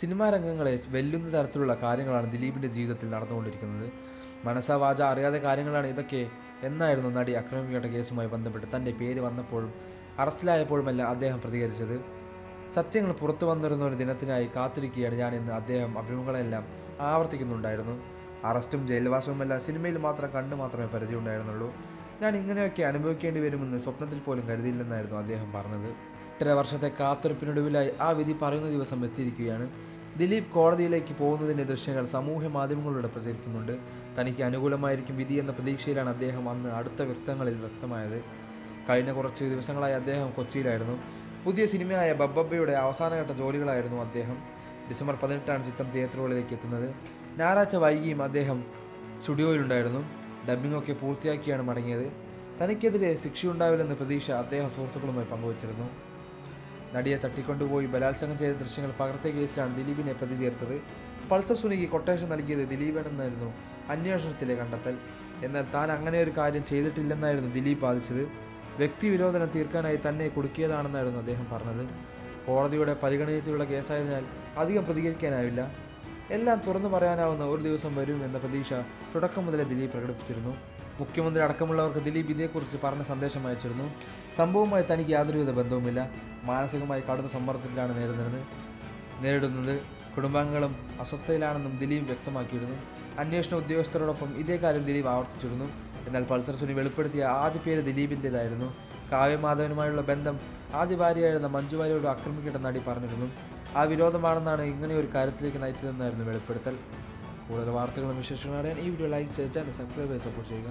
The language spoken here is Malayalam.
സിനിമാ രംഗങ്ങളെ വെല്ലുന്ന തരത്തിലുള്ള കാര്യങ്ങളാണ് ദിലീപിൻ്റെ ജീവിതത്തിൽ നടന്നുകൊണ്ടിരിക്കുന്നത്. മനസ്സാ വാച അറിയാതെ കാര്യങ്ങളാണ് ഇതൊക്കെ എന്നായിരുന്നു നടി ആക്രമിക്കപ്പെട്ട കേസുമായി ബന്ധപ്പെട്ട് തൻ്റെ പേര് വന്നപ്പോഴും അറസ്റ്റിലായപ്പോഴുമെല്ലാം അദ്ദേഹം പ്രതികരിച്ചത്. സത്യങ്ങൾ പുറത്തു വന്നിരുന്ന ഒരു ദിനത്തിനായി കാത്തിരിക്കുകയാണ് ഞാനെന്ന് അദ്ദേഹം അഭിമുഖങ്ങളെല്ലാം ആവർത്തിക്കുന്നുണ്ടായിരുന്നു. അറസ്റ്റും ജയിൽവാസവുമെല്ലാം സിനിമയിൽ മാത്രം കണ്ടു മാത്രമേ പരിചയമുണ്ടായിരുന്നുള്ളൂ. ഞാൻ ഇങ്ങനെയൊക്കെ അനുഭവിക്കേണ്ടി വരുമെന്ന് സ്വപ്നത്തിൽ പോലും കരുതിയില്ലെന്നായിരുന്നു അദ്ദേഹം പറഞ്ഞത്. 8.5 വർഷത്തെ കാത്തിരിപ്പിനൊടുവിലായി ആ വിധി പറയുന്ന ദിവസം എത്തിയിരിക്കുകയാണ്. ദിലീപ് കോടതിയിലേക്ക് പോകുന്നതിൻ്റെ ദൃശ്യങ്ങൾ സമൂഹ മാധ്യമങ്ങളിലൂടെ പ്രചരിക്കുന്നുണ്ട്. തനിക്ക് അനുകൂലമായിരിക്കും വിധി എന്ന പ്രതീക്ഷയിലാണ് അദ്ദേഹം അന്ന് അടുത്ത വൃത്തങ്ങളിൽ വ്യക്തമായത്. കഴിഞ്ഞ കുറച്ച് ദിവസങ്ങളായി അദ്ദേഹം കൊച്ചിയിലായിരുന്നു. പുതിയ സിനിമയായ ബബ്ബബ്ബയുടെ അവസാനഘട്ട ജോലികളായിരുന്നു അദ്ദേഹം. ഡിസംബർ 18 ചിത്രം തിയേറ്ററുകളിലേക്ക് എത്തുന്നത്. ഞായറാഴ്ച വൈകിയും അദ്ദേഹം സ്റ്റുഡിയോയിലുണ്ടായിരുന്നു. ഡബ്ബിംഗൊക്കെ പൂർത്തിയാക്കിയാണ് മടങ്ങിയത്. തനിക്കെതിരെ ശിക്ഷയുണ്ടാവില്ലെന്ന പ്രതീക്ഷ അദ്ദേഹം സുഹൃത്തുക്കളുമായി പങ്കുവച്ചിരുന്നു. നടിയെ തട്ടിക്കൊണ്ടുപോയി ബലാത്സംഗം ചെയ്ത ദൃശ്യങ്ങൾ പകർത്തിയ കേസിലാണ് ദിലീപിനെ പ്രതി ചേർത്തത്. പൾസർ സുനിക്ക് കൊട്ടേഷൻ നൽകിയത് ദിലീപാണെന്നായിരുന്നു അന്വേഷണത്തിലെ കണ്ടെത്തൽ. എന്നാൽ താൻ അങ്ങനെ ഒരു കാര്യം ചെയ്തിട്ടില്ലെന്നായിരുന്നു ദിലീപ് വാദിച്ചത്. വ്യക്തിവിരോധനം തീർക്കാനായി തന്നെ കുടുക്കിയതാണെന്നായിരുന്നു അദ്ദേഹം പറഞ്ഞത്. കോടതിയുടെ പരിഗണനയിലുള്ള കേസായതിനാൽ അധികം പ്രതികരിക്കാനാവില്ല. എല്ലാം തുറന്നു പറയാനാവുന്ന ഒരു ദിവസം വരും എന്ന പ്രതീക്ഷ തുടക്കം മുതലേ ദിലീപ് പ്രകടിപ്പിച്ചിരുന്നു. മുഖ്യമന്ത്രി അടക്കമുള്ളവർക്ക് ദിലീപ് ഇതേക്കുറിച്ച് പറഞ്ഞ സന്ദേശം അയച്ചിരുന്നു. സംഭവവുമായി തനിക്ക് യാതൊരുവിധ ബന്ധവുമില്ല. മാനസികമായി കടുത്ത സമ്മർദ്ദത്തിലാണ് നേരിടുന്നത്. കുടുംബാംഗങ്ങളും അസ്വസ്ഥതയിലാണെന്നും ദിലീപ് വ്യക്തമാക്കിയിരുന്നു. അന്വേഷണ ഉദ്യോഗസ്ഥരോടൊപ്പം ഇതേ കാര്യം ദിലീപ് ആവർത്തിച്ചിരുന്നു. എന്നാൽ പൾസർ സുനി വെളിപ്പെടുത്തിയ ആദ്യ പേര് ദിലീപിൻ്റെതായിരുന്നു. കാവ്യമാധവനുമായുള്ള ബന്ധം ആദ്യ ഭാര്യയായിരുന്ന മഞ്ജു വാര്യരോട് ആക്രമിക്കേണ്ട നടി പറഞ്ഞിരുന്നു. ആ വിരോധമാണെന്നാണ് ഇങ്ങനെയൊരു കാര്യത്തിലേക്ക് നയിച്ചതെന്നായിരുന്നു വെളിപ്പെടുത്തൽ. കൂടുതൽ വാർത്തകളും വിശേഷങ്ങളും അറിയാൻ ഈ വീഡിയോ ലൈക്ക് ചെയ്ത് ചാനൽ സബ്സ്ക്രൈബ് ചെയ്ത് സപ്പോർട്ട് ചെയ്യുക.